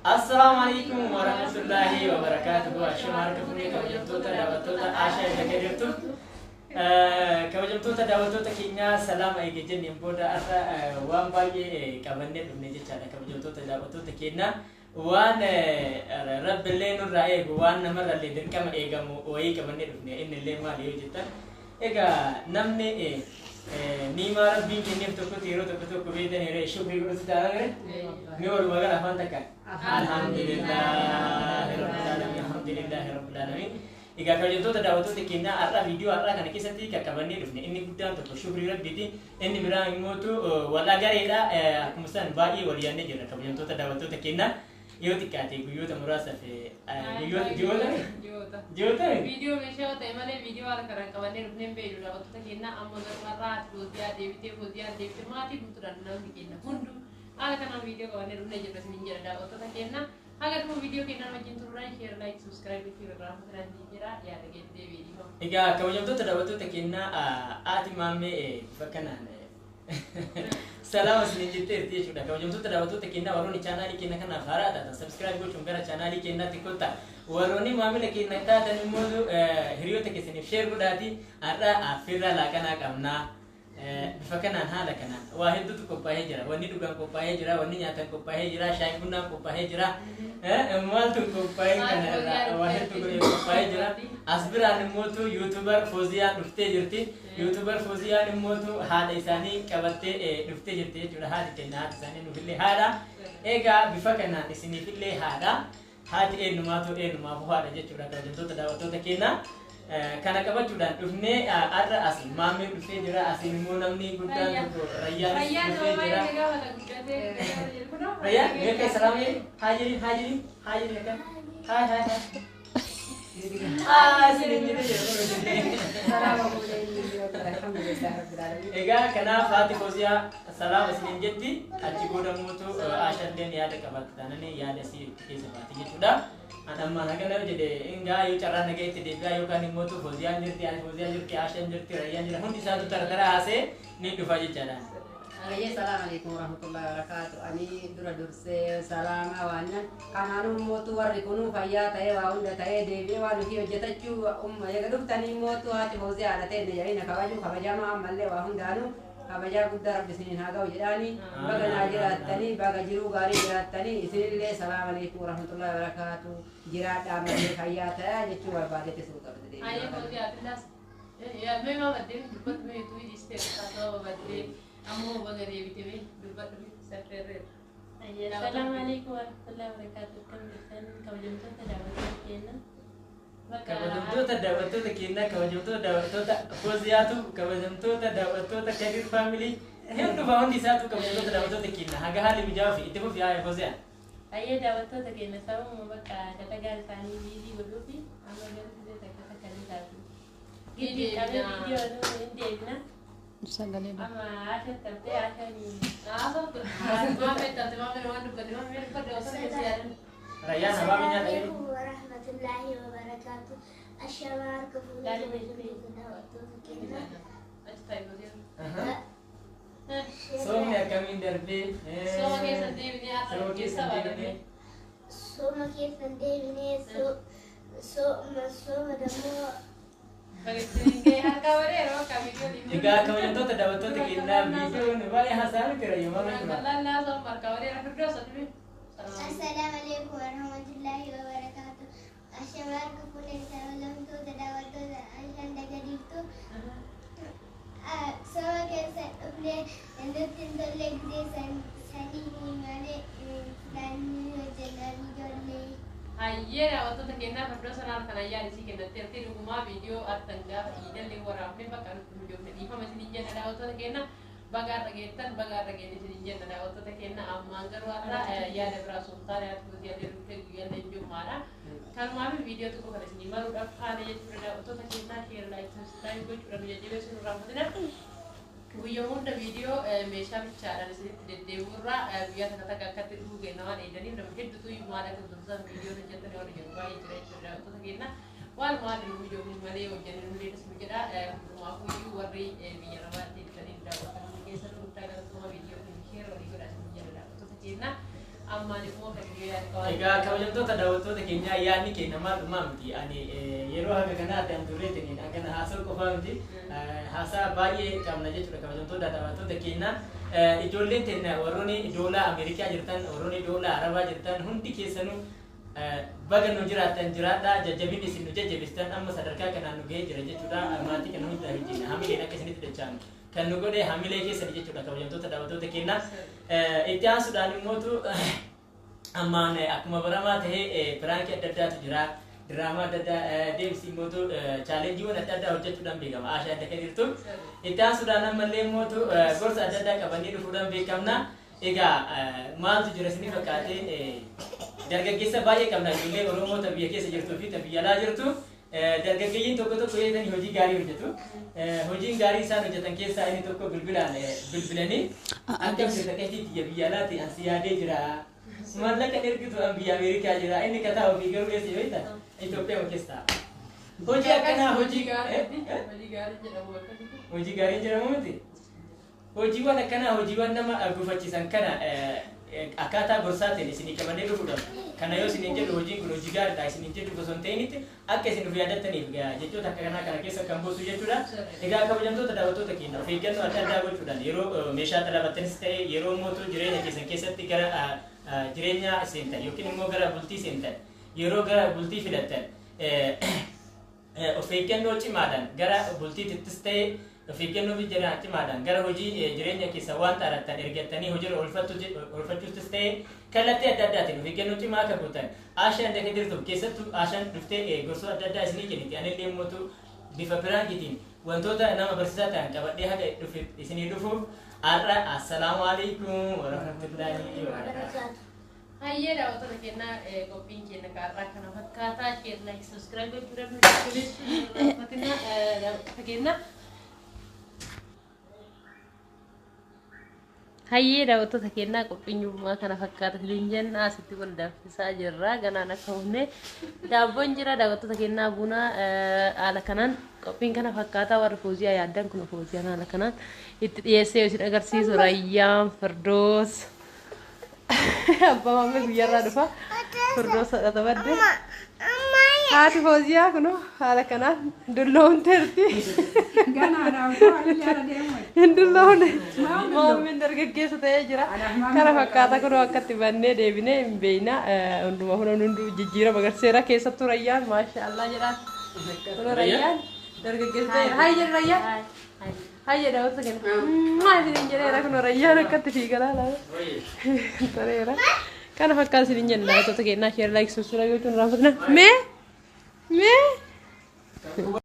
السلام عليكم ورحمة الله وبركاته. أشمارك فني كوجمتوتا دعوتوتا عاشا دكتورتو كوجمتوتا دعوتوتا كينيا سلام أي جن يمبودا أرا وان باي كمنة بنيجي كذا كوجمتوتا دعوتوتا كينا وان رب اللي نرأي وان نمر اللي دنكم إيجامو وأي كمنة بنيجي إن اللي ما ليه جدا إيجا نمني نيما ربي كنيم تكو تيرو تكو كبيدة نيرة شو بيقولوا تدارة نور مغر أفان تكا الحمد لله رب العالمين الحمد لله رب العالمين إذا كنتوا تداوتوا تكينا أرى فيديو أرى كان كيساتي ككبرني رفني إني بدأ تكو شو بريرة بدي إني برا إموتو ولا غيره كمسان باقي وليانة جرا كنتوا تداوتوا تكينا يوتي كاتي يوتا مراسة في يوتا فيديو مشاو تيمالي فيديو على كران كمان رفني بيجو لا وقت تكينا أمم مرات فوزيا ديفيتي ما تي بتران نام تكينا هندو على كان فيديو كمان رفني جرا بس من جرا وقت تكينا أگر تم فيديو كنا مجين توران شير لايك سبسكرايب في رقم تران ديجرا يا رجال دي فيديو إذا كنتوا تداوتوا تكينا آتي مامي فكنا سلام سنجت تيجي شو ده كوجمتو تداوتو تكينا وروني channel كينا كنا خارا subscribe go chungara channel كينا تكوتا وروني مامي كينا تا تنموذ هريو تكسني share go داتي أرا أفيرا لكنا كمنا بفكنا هذا كنا واحد دو كوباية جرا وني دوغان كوباية جرا وني نياتن كوباية جرا شاي بنا كوباية جرا مال تو كوباية كنا واحد دو كوباية جرا أصبر أنا موتو يوتيوبر فوزيا نفتي جرتي يوتيوبر فوزيا نموتو هذا إنساني كبرتي نفتي جرتي جرا هذا كنا إنساني نفلي هذا إيجا بفكنا إسني فلي هذا هذا نماتو نما بوهذا جرا كجنتو تداوتو تكينا كان كبر جودان دفني أرى أصل مامي دفني جرا أصل مونامني جودان ريان دفني جرا ريان ميكا سلامي هاجري لكن هاي سلام الحمد لله رب العالمين إيجا كنا فاتي فوزيا السلام سلام جدي أجيبودا موتو عشان دين يادا كبر تانني يادا سير كيس فاتي جتودا أنا ما نقدر جدي إنجا يوتشارا نجاي تديبا يوكاني موتو فوزيا جرتي عشان جرتي ريان جرا هندي ساتو ترى هاسه نيتو فاجي جادا السلام عليكم ورحمة الله وبركاته. أني درس سلام وانا كانوا موتو وركونوا فيا تاي واون تاي ديبي وانو كيو جتاچو يقدر تاني موتو هاتي فوزي على تاي نجاي كباجا ما ملة واهم دانو كباجا قد رب سنين هذا وجداني بقى ناجرات تاني بقى جرو غاري جرات تاني إسرائيل الله السلام عليكم ورحمة الله وبركاته. جرات عمل فيا تاي جتشو وبعدين تسوق بدي. أيه فوزي أتلاس يا ما بدي بس ما يتوي يستيقظ بدي أمو بغير يبتدي بالبطل سفر. السلام عليكم ورحمة الله وبركاته. كم بسن كوجمتو تداوتو كينا. كوجمتو تداوتو تكينا كوجمتو تداوتو فوزياتو كوجمتو تداوتو تكبير فاميلي هم نفهم دي ساتو كوجمتو تداوتو تكينا هذا هالي بيجاوب في إتبو في آية فوزيا. أيه داوتو تكينا سوا مبكا كتاجر ثاني بيجي بدوبي أما جالس ده تكتك كذي تابي. جدي أبي فيديو ده إندينا. أما عشان تبدأ عشان ما بيتبدأ ما بيروان بقدر ما بيرفض وصل زيادة. ريان هبا بيني عليكم ورحمة الله وبركاته. الشباب كفونا سومي كمين دربي سوما كيف نديني سوما دمو Jika kau terdapat kita video ni boleh hasil kira yang mana kira. السلام عليكم ورحمة الله وبركاته. الشباب كفونا سلام تو تداول تو عشان دقديم تو سوما كيف أبلي ندتين دلك دي سني مالي داني وجلاني جولي. Ayer waktu terkena personal karena ya di sini nanti rumah video atengga ide lewat apa bakal tunjuk nanti apa masih ninja ada waktu terkena bagar lagi di sini ninja ada waktu terkena amangar warna ya ada berasumta ya tuh dia ada rute dia ada jumara kalau mau video tuh kalau sini baru dapat ada sudah waktu terkena share like subscribe gue sudah menjadi besar ramai Guyyaa hunda viidiyoo meeshaa bichaadhaan isinitti deddeebi'urraa guyyaa kana akkatti dhufuu kenna waan eeganii nama hedduutu maal akka dursan viidiyoo hojjetan waan jedhu baay'ee jira jechuudha wantoota kenna waan maal dhufuu ijoolleen malee hojjannee nu deebisu jedha hundumaafuu warri biyya lafaatti dhufanii daawwatan keessa guddaa galatuma viidiyoo kan ishee walii godhaa isin jedha wantoota kenna amma ni mo kan gaya egaa kabajamtoota daawwattoota keenyaa yaadni keenya maal miti ani yeroo haga kanaa ta'an turreetiin akkana haasa'u qofaa miti haasaa baay'ee qabna jechuudha kabajamtoota daawwattoota keenyaa ijoolleen teenya warroonni ijoolaa Ameerikaa jirtan warroonni ijoolaa Arabaa jirtan hundi keessanuu baga nu jiraattan jiraadhaa jajjabinni isin nu jajjabistan amma sadarkaa kanaan nu gahee jira jechuudha maatii kana hunda hojjenna hamileen akka isinitti dachaan kan nu godhe hamilee keessan jechuudha kabajamtoota daawwattoota keenyaa itti aansuudhaan immootu ammaan akkuma baramaa ta'ee piraankii adda addaatu jira diraamaa adda addaa deemsi immootu chaalenjiiwwan adda addaa hojjechuudhaan beekama Aashaa adda kan jirtu itti aansuudhaan ammallee immootu gorsa adda addaa qabanii dhufuudhaan beekamna egaa maaltu jira isinii fakkaatee dargaggeessa baay'ee qabna ijoollee Oromoota biyya keessa jirtuu fi biyya alaa jirtu dargaggeeyyiin tokko tokko yeedanii hojii gaarii hojjetu hojiin gaarii isaan hojjetan keessaa inni tokko bilbilanii akka dargaggeetti biyya alaatti ansi yaadee jira maallaqa ergitu an biyya Ameerikaa jira inni kataa ofii garuu eessa beekta Itoophiyaa keessa hojii akkanaa hojii gaarii jedhamu miti hojiiwwan akkanaa hojiiwwan nama gufachiisan kana akkaataa gorsaatiin isinii qabannee dhufuudhaan kana yoo isiniin jedhu hojiin kun hojii gaariidha isiniin jedhu osoo hin ta'initti akka isin of yaadattaniif jechoota akka kanaa kana keessa kan boosu jechuudha. Egaa kabajamtoota daawwattoota keenya of eeggannoo adda addaa gochuudhaan yeroo meeshaa xalabattanis ta'e yeroo mootuu jireenya keessan keessatti gara jireenya seentan yookiin immoo gara bultii seentan yeroo gara bultii filattan of eeggannoo cimaadhaan gara bultiittis ta'e of eeggannoo fi jireenya cimaadhaan gara hojii jireenya keessa waan xarattan ergattanii hojiirra oolfachuutis ta'e kallattii adda addaatiin of eeggannoo cimaa akka gootan Aashaan akka jirtu keessattuu Aashaan dhuftee gorsoo adda addaa isinii kenniti anillee immootu bifa piraankiitiin wantoota nama barsiisaa ta'an qabadhee haga isinii dhufuuf har'a assalaamu alaikum warahmatullaahi wabarakaatuh. Hayyee daawwattoota keenyaa qophiin keenya kaarraa kana fakkaataa like subscribe gochuudhaan nu jajjabeessu hayyee daawwattoota keenyaa qophiinyummaa kana fakkaata isin jenna asitti wal danfisaa jirra ganaan akka humne daabboon jira daawwattoota keenyaa buna haala kanaan qophiin kana fakkaataa warra Fooziyaa yaaddan kun Fooziyaan haala kanaan itti dhiyeessee isin agarsiisu Rayyaan Firdoos abbaa maamee guyyarraa dhufa Firdoos sadhata badde haati Fooziyaa kun haala kanaan dulloomteerti dulloomne maameen dargaggeessa ta'ee jira kana fakkaata kun akkatti bannee deebinee hin beeyna hunduma hunduu jijjiirama agarsiisa keessattuu Rayyaan maashaallah jedhaan kun Rayyaan dargaggeessa ta'ee hayya Rayyaan hayya daawwattoota keenya isin jedheera kun Rayyaan akkatti fiigalaa laala tareera kana fakkaata isin jenna daawwattoota keenyaa share like subscribe gochuun raanfatina mee